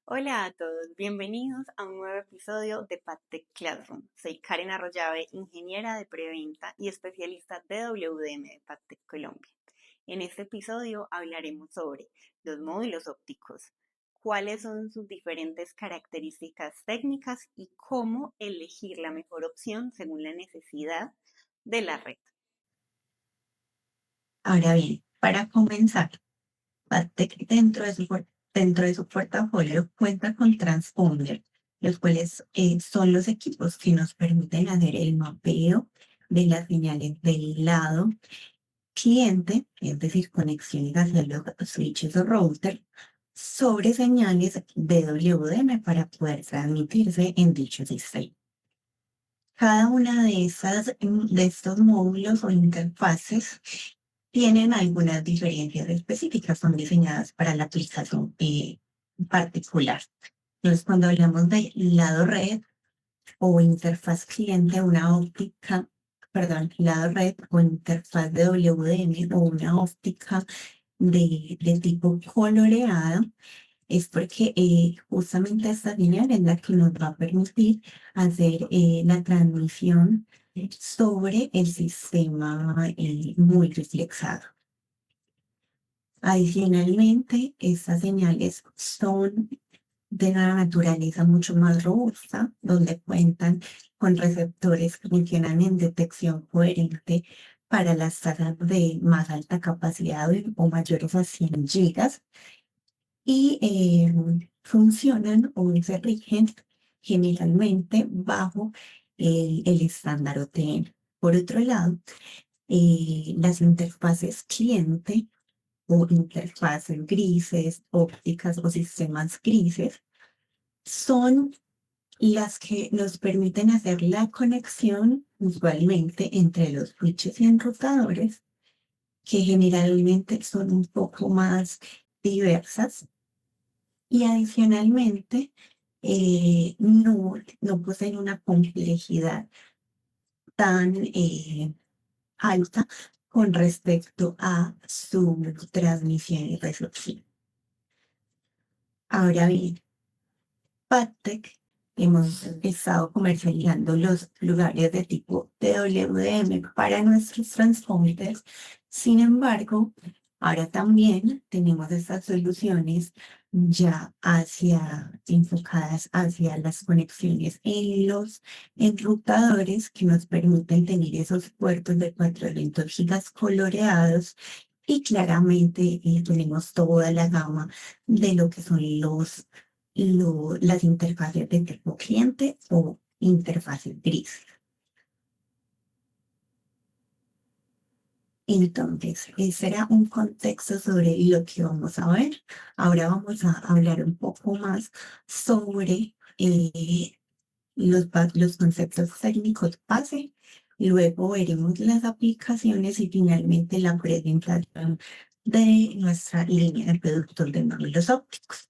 Hola a todos, bienvenidos a un nuevo episodio de PadTech Classroom. Soy Karen Arroyave, ingeniera de preventa y especialista de WDM de PadTech Colombia. En este episodio hablaremos sobre los módulos ópticos, cuáles son sus diferentes características técnicas y cómo elegir la mejor opción según la necesidad de la red. Ahora bien, para comenzar, Badtech dentro de su portafolio cuenta con transponder, los cuales son los equipos que nos permiten hacer el mapeo de las señales del lado cliente, es decir, conexiones hacia los switches o router, sobre señales DWDM para poder transmitirse en dicho sistema. Cada una de estos módulos o interfaces tienen algunas diferencias específicas, son diseñadas para la aplicación particular. Entonces, cuando hablamos de lado red o interfaz cliente, una óptica, perdón, lado red o interfaz de WDM o una óptica de tipo coloreado, es porque justamente esta señal es la que nos va a permitir hacer la transmisión sobre el sistema multiplexado. Adicionalmente, estas señales son de una naturaleza mucho más robusta, donde cuentan con receptores que funcionan en detección coherente para las tasas de más alta capacidad o mayores a 100 gigas y funcionan o se rigen generalmente bajo el estándar OTN. Por otro lado, las interfaces cliente o interfaces grises, ópticas o sistemas grises son las que nos permiten hacer la conexión usualmente entre los switches y enrutadores, que generalmente son un poco más diversas y adicionalmente no poseen una complejidad tan alta con respecto a su transmisión y recepción. Ahora bien, Pattec hemos estado comercializando los lugares de tipo DWDM para nuestros transponders. Sin embargo, ahora también tenemos estas soluciones ya enfocadas hacia las conexiones en los enrutadores que nos permiten tener esos puertos de 400 gigas coloreados y claramente tenemos toda la gama de lo que son las interfaces de tipo cliente o interfaces gris. Entonces, ese era un contexto sobre lo que vamos a ver. Ahora vamos a hablar un poco más sobre los conceptos técnicos base. Luego veremos las aplicaciones y finalmente la presentación de nuestra línea de productos de módulos ópticos.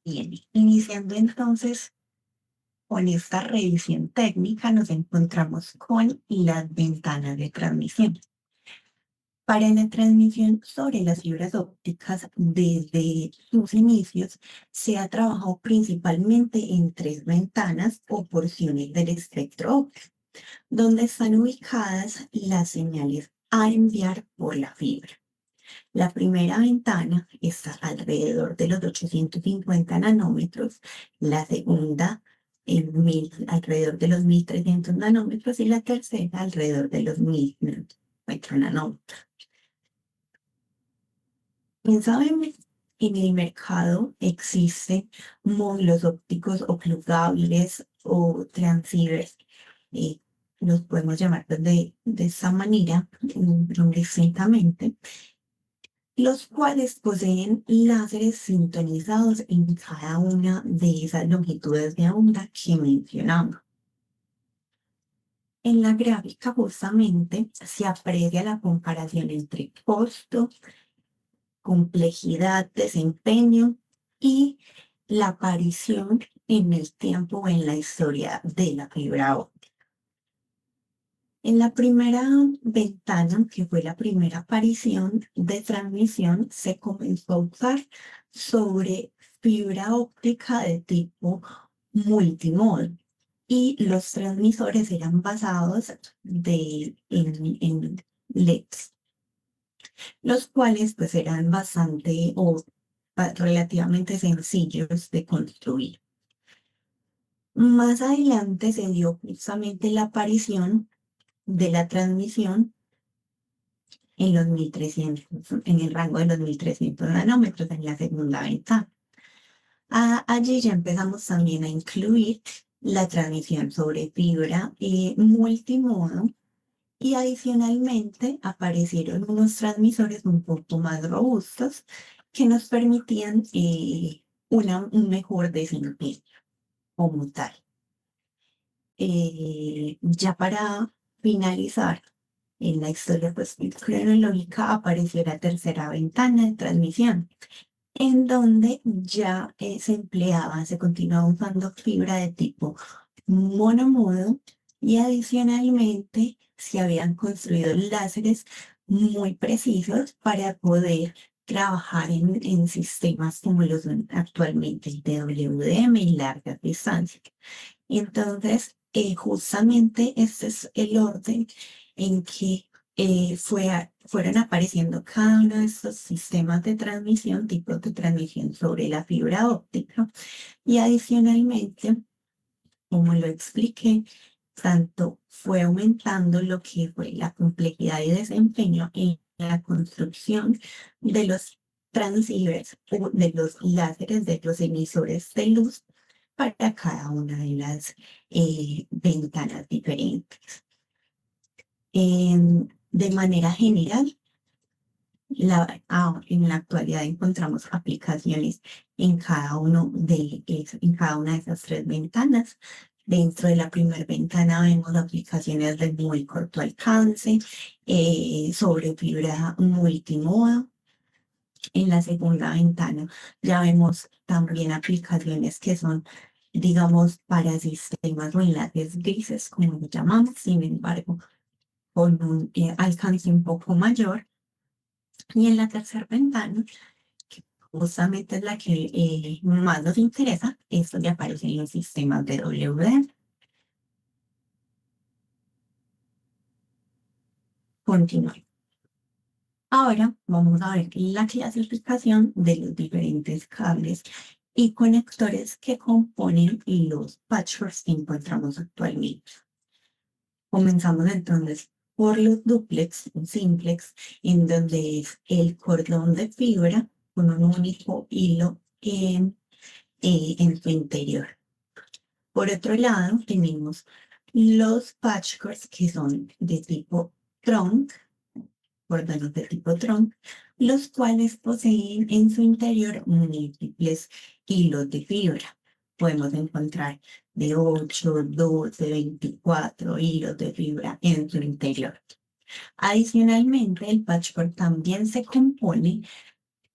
Bien, iniciando entonces con esta revisión técnica nos encontramos con las ventanas de transmisión. Para la transmisión sobre las fibras ópticas desde sus inicios, se ha trabajado principalmente en tres ventanas o porciones del espectro óptico, donde están ubicadas las señales a enviar por la fibra. La primera ventana está alrededor de los 850 nanómetros, la segunda alrededor de los 1300 nanómetros y la tercera alrededor de los 1000 nanómetros. Bien sabemos, en el mercado existen módulos ópticos o plugables o transceivers. eh, los podemos llamar de esa manera, indistintamente, los cuales poseen láseres sintonizados en cada una de esas longitudes de onda que mencionamos. En la gráfica justamente se aprecia la comparación entre costo, complejidad, desempeño y la aparición en el tiempo o en la historia de la fibra óptica. En la primera ventana, que fue la primera aparición de transmisión, se comenzó a usar sobre fibra óptica de tipo multimodal y los transmisores eran basados en LEDs, los cuales pues eran bastante o relativamente sencillos de construir. Más adelante se dio justamente la aparición de la transmisión en los 1300, en el rango de los 1300 nanómetros en la segunda ventana. Allí ya empezamos también a incluir la transmisión sobre fibra multimodo y adicionalmente aparecieron unos transmisores un poco más robustos que nos permitían un mejor desempeño como tal. Ya para finalizar, en la historia pues, cronológica apareció la tercera ventana de transmisión, en donde ya se continuaba usando fibra de tipo monomodo y adicionalmente se habían construido láseres muy precisos para poder trabajar en sistemas como los actualmente el DWDM y largas distancias. Entonces, justamente este es el orden en que fueron apareciendo cada uno de estos sistemas de transmisión, tipos de transmisión sobre la fibra óptica. Y adicionalmente, como lo expliqué, tanto fue aumentando lo que fue la complejidad y desempeño en la construcción de los transceivers o de los láseres, de los emisores de luz para cada una de las ventanas diferentes. De manera general, en la actualidad encontramos aplicaciones en cada una de esas tres ventanas. Dentro de la primera ventana vemos aplicaciones de muy corto alcance, sobre fibra multimodo. En la segunda ventana ya vemos también aplicaciones que son, digamos, para sistemas o enlaces grises, como lo llamamos, sin embargo, con un alcance un poco mayor. Y en la tercera ventana, que justamente es la que más nos interesa, es donde aparecen los sistemas de WDM. Continuamos. Ahora vamos a ver la clasificación de los diferentes cables y conectores que componen los patchworks que encontramos actualmente. Comenzamos entonces por los duplex o simplex, en donde es el cordón de fibra con un único hilo en su interior. Por otro lado, tenemos los patchworks que son de tipo trunk, cordones de tipo trunk, los cuales poseen en su interior múltiples hilos de fibra. Podemos encontrar de 8, 12, 24 hilos de fibra en su interior. Adicionalmente, el patchwork también se compone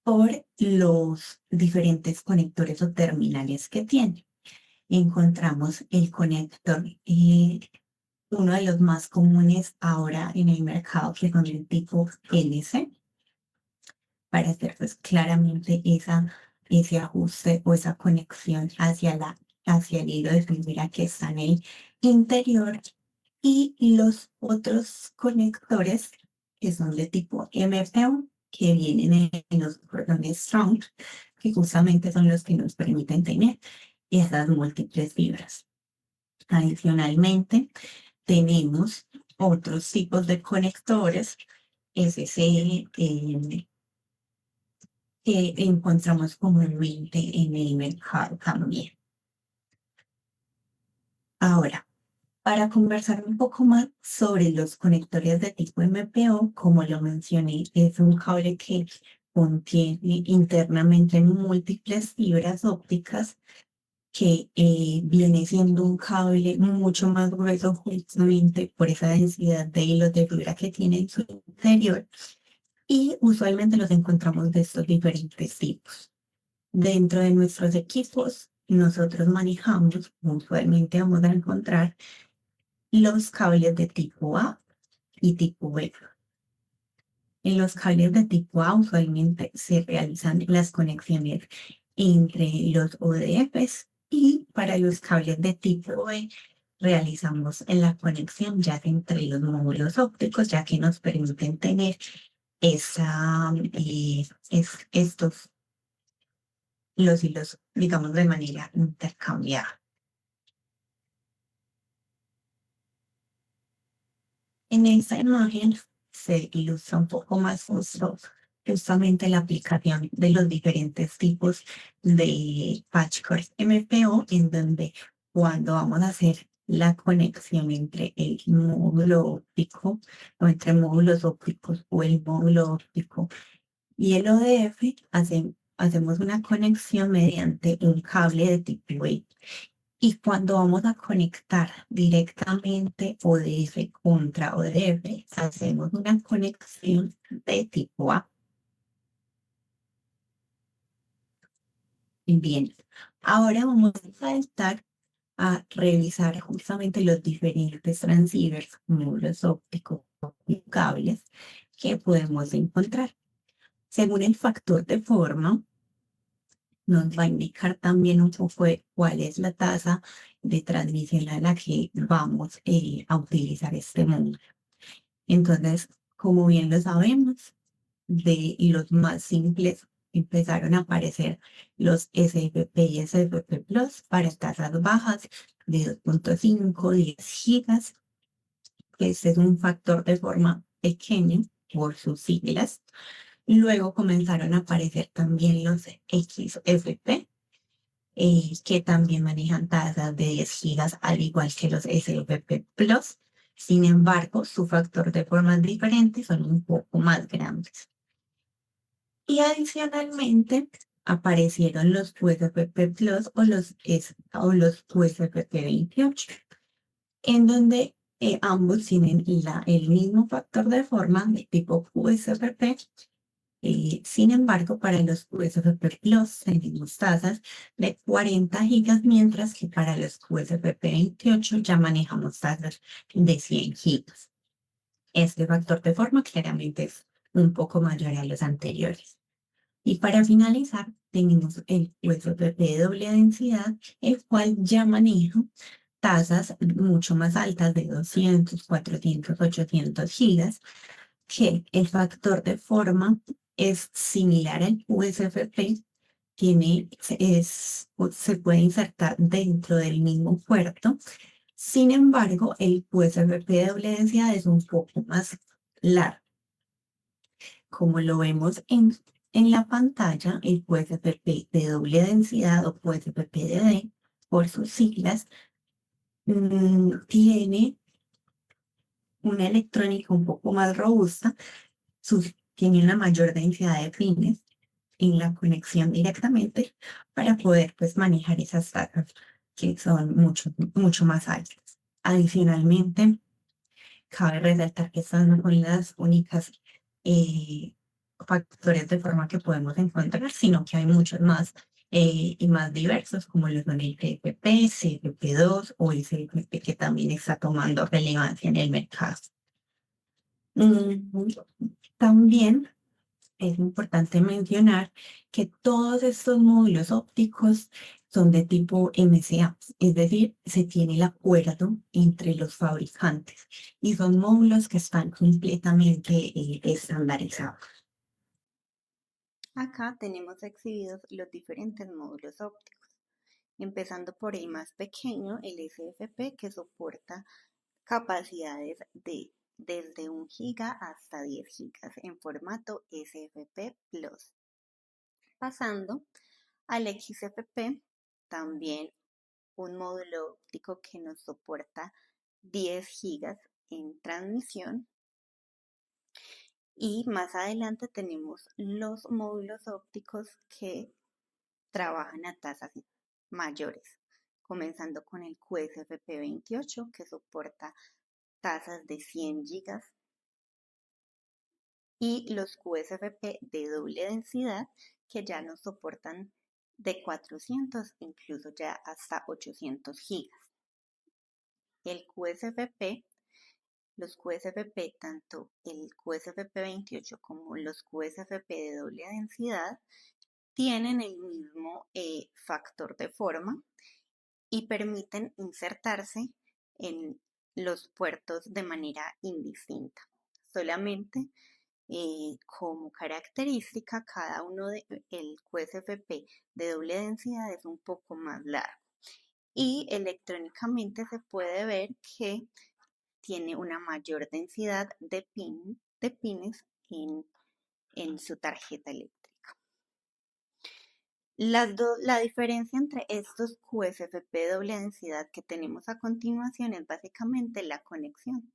por los diferentes conectores o terminales que tiene. Encontramos el conector, uno de los más comunes ahora en el mercado, que son el tipo NC, para hacer pues claramente ese ajuste o esa conexión hacia el hilo de fibra que está en el interior, y los otros conectores que son de tipo MPO, que vienen en los cordones strong, que justamente son los que nos permiten tener esas múltiples fibras. Adicionalmente, tenemos otros tipos de conectores SC, que encontramos comúnmente en el mercado también. Ahora, para conversar un poco más sobre los conectores de tipo MPO, como lo mencioné, es un cable que contiene internamente múltiples fibras ópticas, que viene siendo un cable mucho más grueso justamente por esa densidad de hilos de fibra que tiene en su interior, y usualmente los encontramos de estos diferentes tipos. Dentro de nuestros equipos, nosotros manejamos, usualmente vamos a encontrar los cables de tipo A, y tipo B. En los cables de tipo A usualmente se realizan las conexiones entre los ODFs y para los cables de tipo B realizamos la conexión ya entre los módulos ópticos, ya que nos permiten tener estos los hilos, digamos, de manera intercambiada. En esta imagen se ilustra un poco más justo justamente la aplicación de los diferentes tipos de patchwork MPO, en donde cuando vamos a hacer la conexión entre el módulo óptico o entre módulos ópticos o el módulo óptico y el ODF, hacemos una conexión mediante un cable de tipo Wave. Y cuando vamos a conectar directamente ODF contra ODF, hacemos una conexión de tipo A. Bien, ahora vamos a saltar a revisar justamente los diferentes transceivers, módulos ópticos y cables que podemos encontrar. Según el factor de forma, nos va a indicar también un poco de cuál es la tasa de transmisión a la que vamos a utilizar este módulo. Entonces, como bien lo sabemos, de los más simples empezaron a aparecer los SFP y SFP Plus para tasas bajas de 2.5, 10 gigas. Este es un factor de forma pequeño por sus siglas. Luego comenzaron a aparecer también los XFP, que también manejan tasas de 10 gigas, al igual que los SFP Plus. Sin embargo, su factor de formas diferentes son un poco más grandes. Y adicionalmente aparecieron los USFP Plus o los USFP 28, en donde ambos tienen el mismo factor de forma de tipo USFP. Sin embargo, para los USFP Plus tenemos tasas de 40 gigas, mientras que para los USFP 28 ya manejamos tasas de 100 gigas. Este factor de forma claramente es un poco mayor a los anteriores. Y para finalizar, tenemos el USFP de doble densidad, el cual ya maneja tasas mucho más altas de 200, 400, 800 gigas, que el factor de forma es similar al USFP, se puede insertar dentro del mismo puerto. Sin embargo, el USFP de doble densidad es un poco más largo. Como lo vemos en la pantalla, el USFP de doble densidad o USFP-DD, por sus siglas, tiene una electrónica un poco más robusta, tiene una mayor densidad de pines en la conexión directamente para poder pues manejar esas tasas que son mucho más altas. Adicionalmente, cabe resaltar que estas no son las únicas eh, factores de forma que podemos encontrar, sino que hay muchos más y más diversos, como los son el CFP, CFP2 o el CFP, que también está tomando relevancia en el mercado. Mm, También es importante mencionar que todos estos módulos ópticos son de tipo MCA, es decir, se tiene el acuerdo entre los fabricantes y son módulos que están completamente estandarizados. Acá tenemos exhibidos los diferentes módulos ópticos, empezando por el más pequeño, el SFP, que soporta capacidades de desde 1 giga hasta 10 gigas en formato SFP Plus. Pasando al XFP, también un módulo óptico que nos soporta 10 gigas en transmisión. Y más adelante tenemos los módulos ópticos que trabajan a tasas mayores, comenzando con el QSFP 28, que soporta tasas de 100 gigas, y los QSFP de doble densidad, que ya nos soportan de 400, incluso ya hasta 800 gigas. El QSFP Los QSFP, tanto el QSFP28 como los QSFP de doble densidad, tienen el mismo factor de forma y permiten insertarse en los puertos de manera indistinta. Solamente como característica, cada uno de el QSFP de doble densidad es un poco más largo y electrónicamente se puede ver que tiene una mayor densidad de pines en su tarjeta eléctrica. La diferencia entre estos QSFP de doble densidad que tenemos a continuación es básicamente la conexión.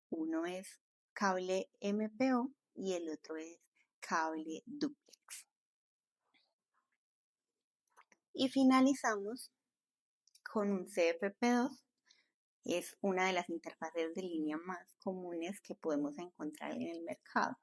Uno es cable MPO y el otro es cable duplex. Y finalizamos con un CFP2. Es una de las interfaces de línea más comunes que podemos encontrar en el mercado.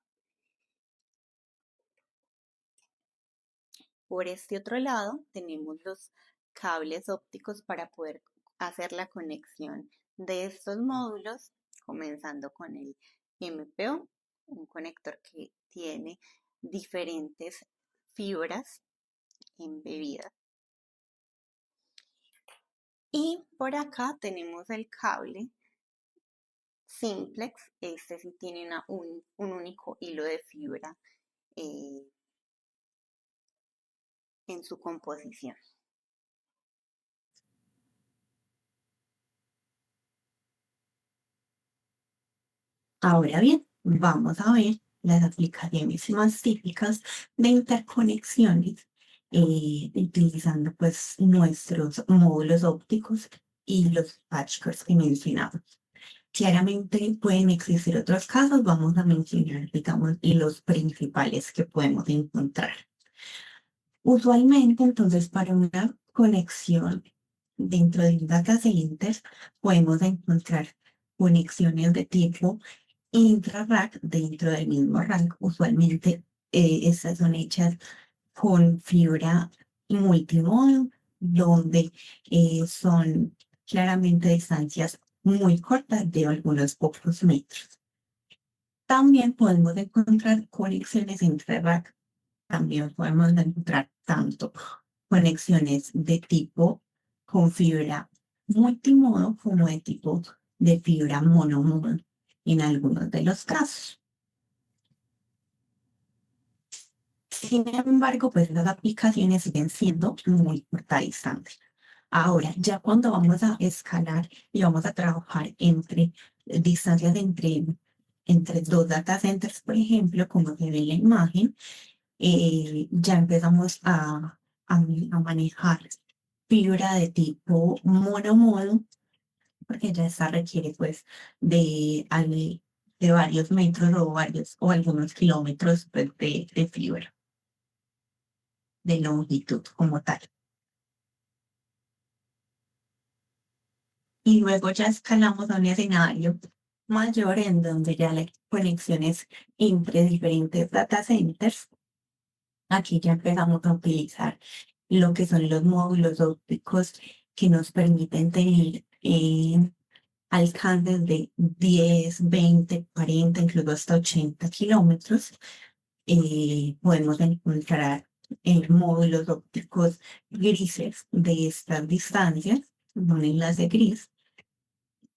Por este otro lado tenemos los cables ópticos para poder hacer la conexión de estos módulos, comenzando con el MPO, un conector que tiene diferentes fibras embebidas. Y por acá tenemos el cable simplex. Este sí tiene un único hilo de fibra en su composición. Ahora bien, vamos a ver las aplicaciones más típicas de interconexiones utilizando pues nuestros módulos ópticos y los patchworks que mencionamos. Claramente pueden existir otros casos, vamos a mencionar, digamos, los principales que podemos encontrar. Usualmente, entonces, para una conexión dentro de un data center, podemos encontrar conexiones de tipo intra-rack dentro del mismo rack. Usualmente, estas son hechas con fibra multimodo, donde son claramente distancias muy cortas de algunos pocos metros. También podemos encontrar conexiones entre rack. También podemos encontrar tanto conexiones de tipo con fibra multimodo como de tipo de fibra monomodo en algunos de los casos. Sin embargo, pues las aplicaciones siguen siendo muy corta distancia. Ahora, ya cuando vamos a escalar y vamos a trabajar entre distancias entre dos data centers, por ejemplo, como se ve en la imagen, ya empezamos a manejar fibra de tipo monomodo, porque ya esta requiere pues de varios metros o algunos kilómetros pues, de fibra, de longitud como tal. Y luego ya escalamos a un escenario mayor en donde ya la conexión es entre diferentes data centers. Aquí ya empezamos a utilizar lo que son los módulos ópticos que nos permiten tener alcances de 10, 20, 40, incluso hasta 80 kilómetros. Podemos encontrar módulos ópticos grises de estas distancias, un enlace gris,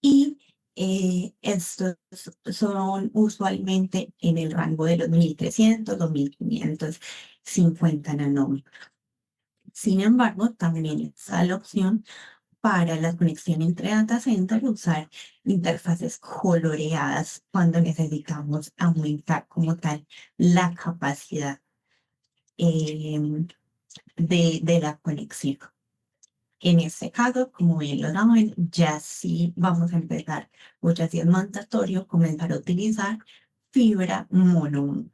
y estos son usualmente en el rango de los 1300 o 1550 nanómetros. Sin embargo, también está la opción para la conexión entre data centers usar interfaces coloreadas cuando necesitamos aumentar como tal la capacidad de la conexión. En este caso, como bien lo saben, ya sí vamos a empezar, o ya sí es mandatorio comenzar a utilizar fibra mono.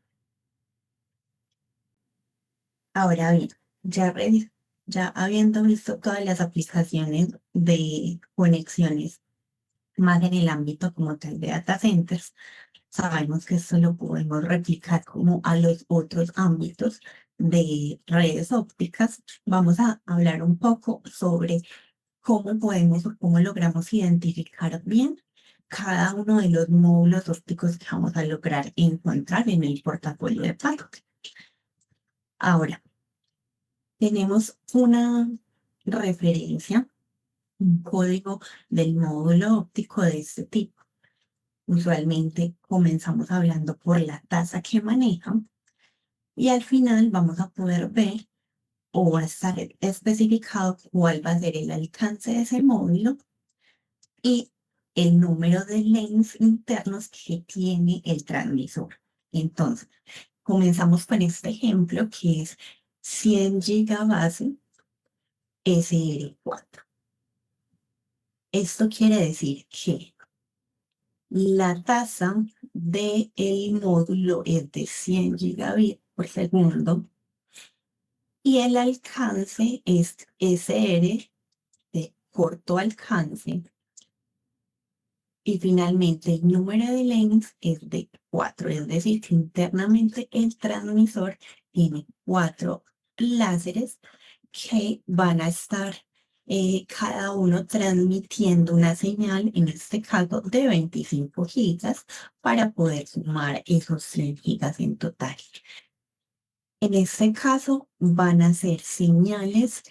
Ahora bien, ya habiendo visto todas las aplicaciones de conexiones, más en el ámbito como tal de data centers, sabemos que esto lo podemos replicar como a los otros ámbitos de redes ópticas. Vamos a hablar un poco sobre cómo podemos o cómo logramos identificar bien cada uno de los módulos ópticos que vamos a lograr encontrar en el portafolio de Packet. Ahora, tenemos una referencia, un código del módulo óptico de este tipo. Usualmente comenzamos hablando por la tasa que manejan y al final vamos a poder ver o va a estar especificado cuál va a ser el alcance de ese módulo y el número de lanes internos que tiene el transmisor. Entonces, comenzamos con este ejemplo que es 100 gigabase SR4. Esto quiere decir que la tasa del módulo es de 100 gigabits por segundo y el alcance es SR de corto alcance. Y finalmente el número de lanes es de 4, es decir, que internamente el transmisor tiene 4 láseres que van a estar cada uno transmitiendo una señal, en este caso de 25 gigas, para poder sumar esos 100 gigas en total. En este caso van a ser señales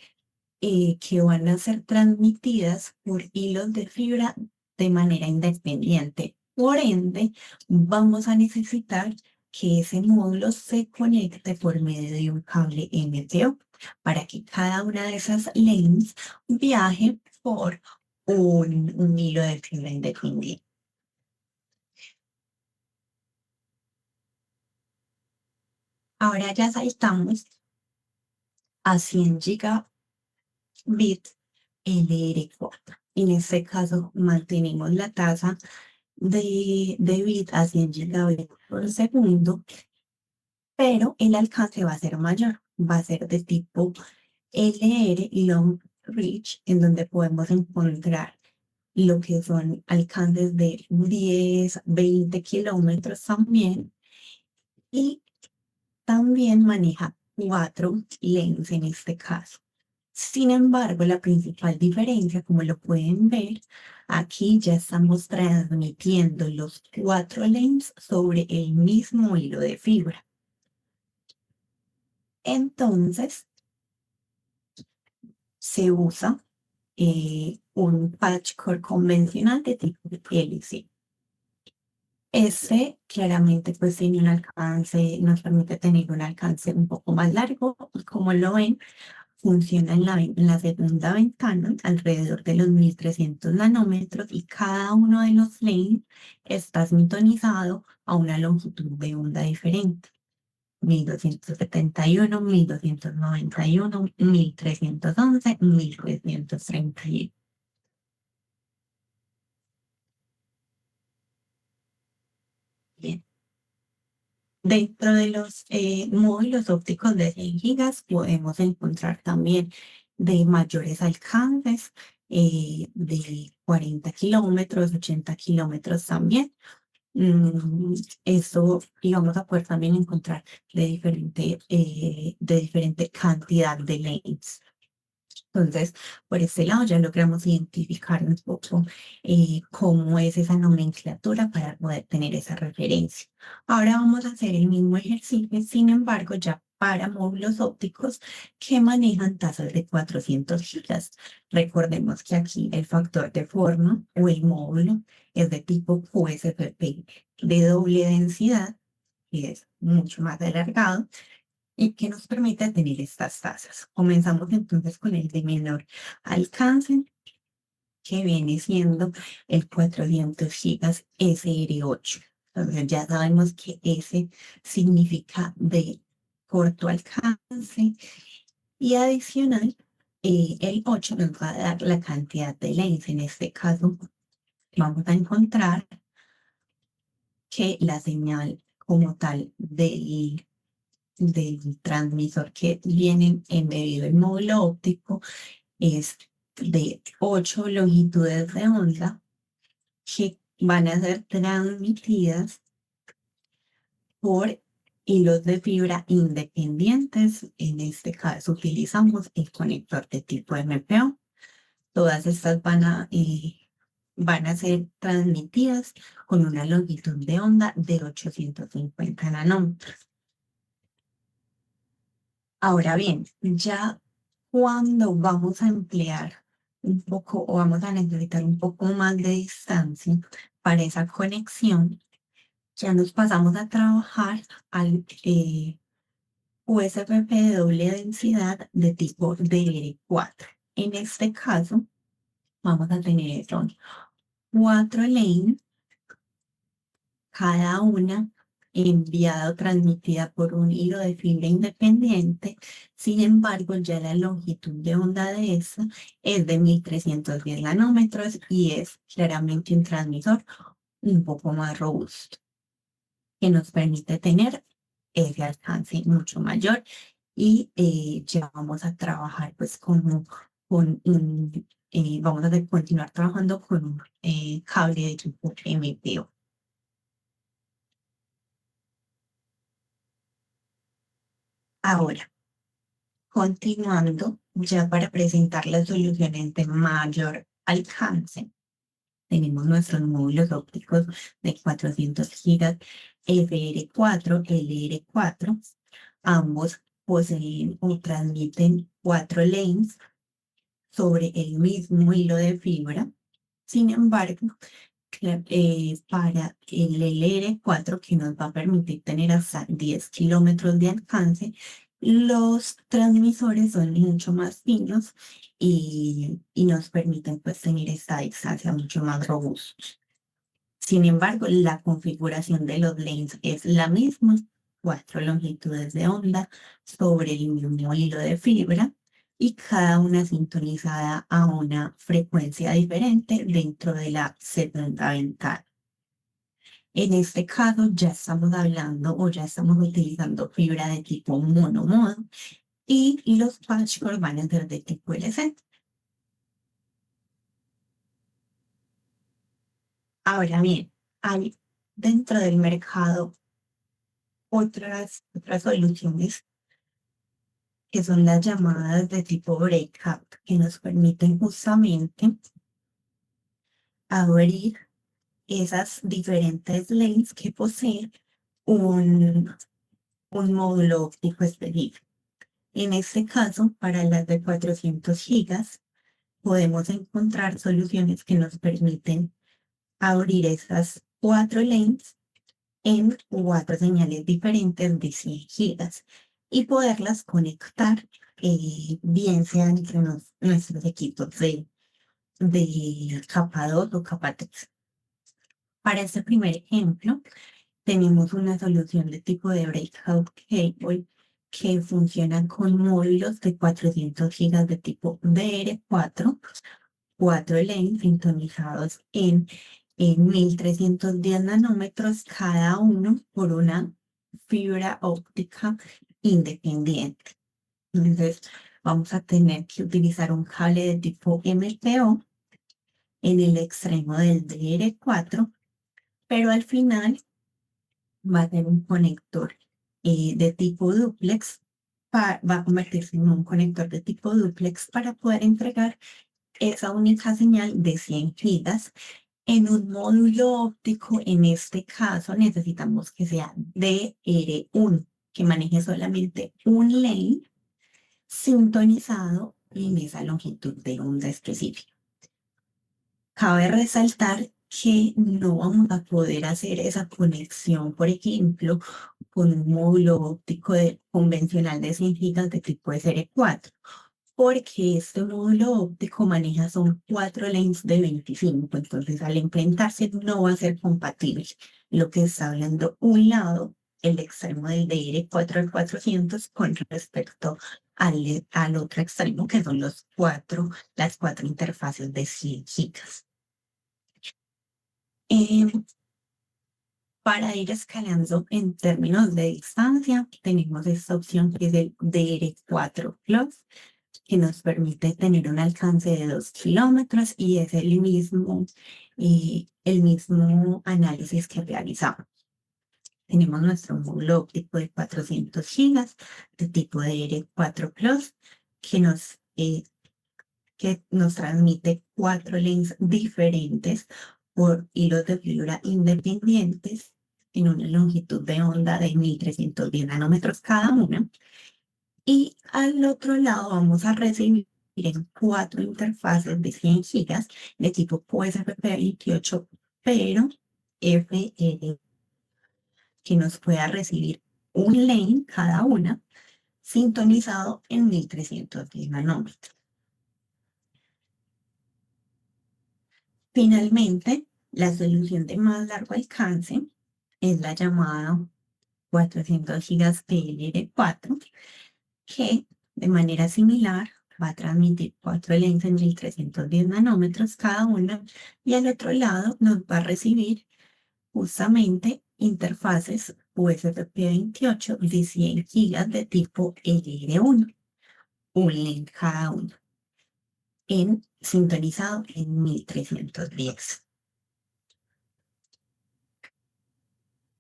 que van a ser transmitidas por hilos de fibra de manera independiente. Por ende, vamos a necesitar que ese módulo se conecte por medio de un cable MPO para que cada una de esas lanes viaje por un hilo de fibra independiente. Ahora ya saltamos a 100 gigabits LR4. En este caso mantenemos la tasa de bit a 100 gigabits por segundo, pero el alcance va a ser mayor, va a ser de tipo LR, Long Reach, en donde podemos encontrar lo que son alcances de 10, 20 kilómetros también, y también maneja 4 lanes en este caso. Sin embargo, la principal diferencia, como lo pueden ver, aquí ya estamos transmitiendo los 4 lanes sobre el mismo hilo de fibra. Entonces, se usa un patch cord convencional de tipo LC. Este claramente pues tiene un alcance, nos permite tener un alcance un poco más largo y como lo ven, funciona en la segunda ventana alrededor de los 1300 nanómetros y cada uno de los lanes está sintonizado a una longitud de onda diferente. 1271, 1291, 1311, 1331. Bien. Dentro de los módulos ópticos de 100 gigas podemos encontrar también de mayores alcances, de 40 kilómetros, 80 kilómetros también. Eso, y vamos a poder también encontrar de diferente cantidad de lanes. Entonces, por este lado ya logramos identificar un poco cómo es esa nomenclatura para poder tener esa referencia. Ahora vamos a hacer el mismo ejercicio, sin embargo, ya para módulos ópticos que manejan tasas de 400 gigas. Recordemos que aquí el factor de forma o el módulo es de tipo QSFP de doble densidad y es mucho más alargado y que nos permite tener estas tasas. Comenzamos entonces con el de menor alcance, que viene siendo el 400 gigas SR8. Entonces ya sabemos que S significa de corto alcance y adicional, el 8 nos va a dar la cantidad de lanes. En este caso, vamos a encontrar que la señal como tal del transmisor que viene embebido el módulo óptico es de 8 longitudes de onda que van a ser transmitidas por hilos de fibra independientes. En este caso utilizamos el conector de tipo MPO. Todas estas van a van a ser transmitidas con una longitud de onda de 850 nanómetros. Ahora bien, ya cuando vamos a emplear un poco o vamos a necesitar un poco más de distancia para esa conexión, ya nos pasamos a trabajar al USBP de doble densidad de tipo DR4. En este caso, vamos a tener son 4 lanes, cada una enviada o transmitida por un hilo de fibra independiente. Sin embargo, ya la longitud de onda de esta es de 1310 nanómetros y es claramente un transmisor un poco más robusto, que nos permite tener ese alcance mucho mayor y ya vamos a trabajar pues con un, vamos a continuar trabajando con un cable de tipo MPO. Ahora, continuando ya para presentar las soluciones de mayor alcance, tenemos nuestros módulos ópticos de 400 gigas FR4, LR4. Ambos poseen o transmiten 4 lanes sobre el mismo hilo de fibra. Sin embargo, para el LR4, que nos va a permitir tener hasta 10 kilómetros de alcance, los transmisores son mucho más finos y nos permiten pues tener esta distancia mucho más robusta. Sin embargo, la configuración de los lanes es la misma, 4 longitudes de onda sobre el mismo hilo de fibra y cada una sintonizada a una frecuencia diferente dentro de la segunda ventana. En este caso ya estamos hablando o ya estamos utilizando fibra de tipo monomodo y los patchwork van a ser de tipo LC. Ahora bien, hay dentro del mercado otras soluciones que son las llamadas de tipo breakout, que nos permiten justamente abrir esas diferentes lanes que poseen un, un módulo óptico específico. En este caso, para las de 400 gigas, podemos encontrar soluciones que nos permiten abrir esas 4 lanes en 4 señales diferentes de 100 gigas y poderlas conectar, bien sea entre nuestros equipos de capa 2 o capa 3. Para este primer ejemplo, tenemos una solución de tipo de breakout cable que funciona con módulos de 400 gigas de tipo DR4, 4 lanes sintonizados en 1310 nanómetros cada uno por una fibra óptica independiente. Entonces, vamos a tener que utilizar un cable de tipo MPO en el extremo del DR4, pero al final va a ser un conector de tipo duplex, va a convertirse en un conector de tipo duplex para poder entregar esa única señal de 100 gigas en un módulo óptico. En este caso necesitamos que sea DR1, que maneje solamente un lane sintonizado en esa longitud de onda específica. Cabe resaltar que no vamos a poder hacer esa conexión, por ejemplo, con un módulo óptico convencional de 100 gigas de tipo SR4, porque este módulo óptico maneja son 4 lanes de 25, entonces al enfrentarse no va a ser compatible. Lo que está hablando un lado, el extremo del DR4 al 400 con respecto al otro extremo, que son las 4 interfaces de 100 gigas. Para ir escalando en términos de distancia, tenemos esta opción que es el DR4 Plus, que nos permite tener un alcance de 2 kilómetros y es el mismo análisis que realizamos. Tenemos nuestro módulo óptico de 400 gigas de tipo DR4 Plus, que nos que nos transmite 4 lanes diferentes por hilos de fibra independientes en una longitud de onda de 1310 nanómetros cada una. Y al otro lado vamos a recibir en 4 interfaces de 100 gigas de tipo QSFP28, pero FL, que nos pueda recibir un lane cada una, sintonizado en 1310 nanómetros. Finalmente, la solución de más largo alcance es la llamada 400 gigas PLR4, que de manera similar va a transmitir 4 lanes en 1310 nanómetros cada una, y al otro lado nos va a recibir justamente interfaces USBP28 de 100 gigas de tipo LR1, un lane cada uno, sintonizado en 1310.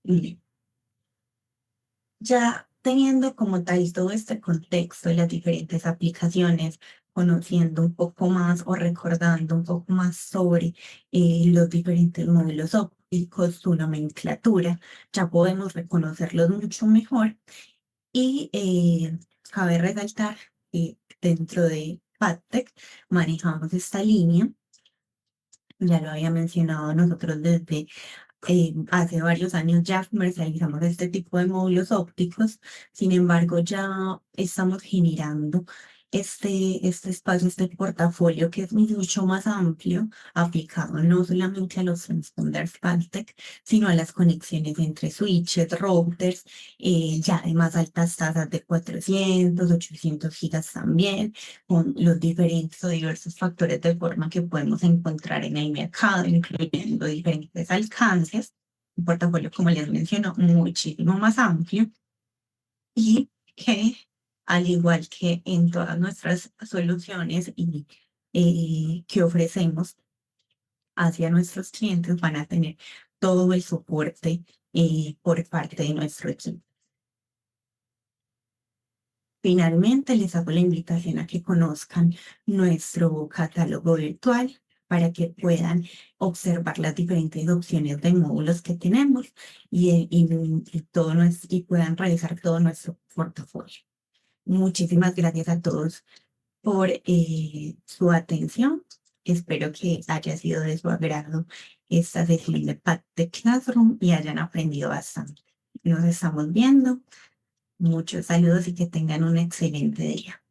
Bien. Ya teniendo como tal todo este contexto de las diferentes aplicaciones, conociendo un poco más o recordando un poco más sobre los diferentes módulos ópticos, su nomenclatura, ya podemos reconocerlos mucho mejor. Y cabe resaltar que dentro de PADTEC manejamos esta línea, ya lo había mencionado nosotros desde hace varios años ya comercializamos este tipo de módulos ópticos. Sin embargo, ya estamos generando este espacio, este portafolio que es mucho más amplio, aplicado no solamente a los transponders PALTEC, sino a las conexiones entre switches, routers, ya de más altas tasas de 400, 800 gigas también, con los diferentes o diversos factores de forma que podemos encontrar en el mercado, incluyendo diferentes alcances. Un portafolio, como les menciono, muchísimo más amplio, y que, al igual que en todas nuestras soluciones que ofrecemos hacia nuestros clientes, van a tener todo el soporte por parte de nuestro equipo. Finalmente, les hago la invitación a que conozcan nuestro catálogo virtual para que puedan observar las diferentes opciones de módulos que tenemos y puedan realizar todo nuestro portafolio. Muchísimas gracias a todos por su atención. Espero que haya sido de su agrado esta sesión de PADTEC Classroom y hayan aprendido bastante. Nos estamos viendo. Muchos saludos y que tengan un excelente día.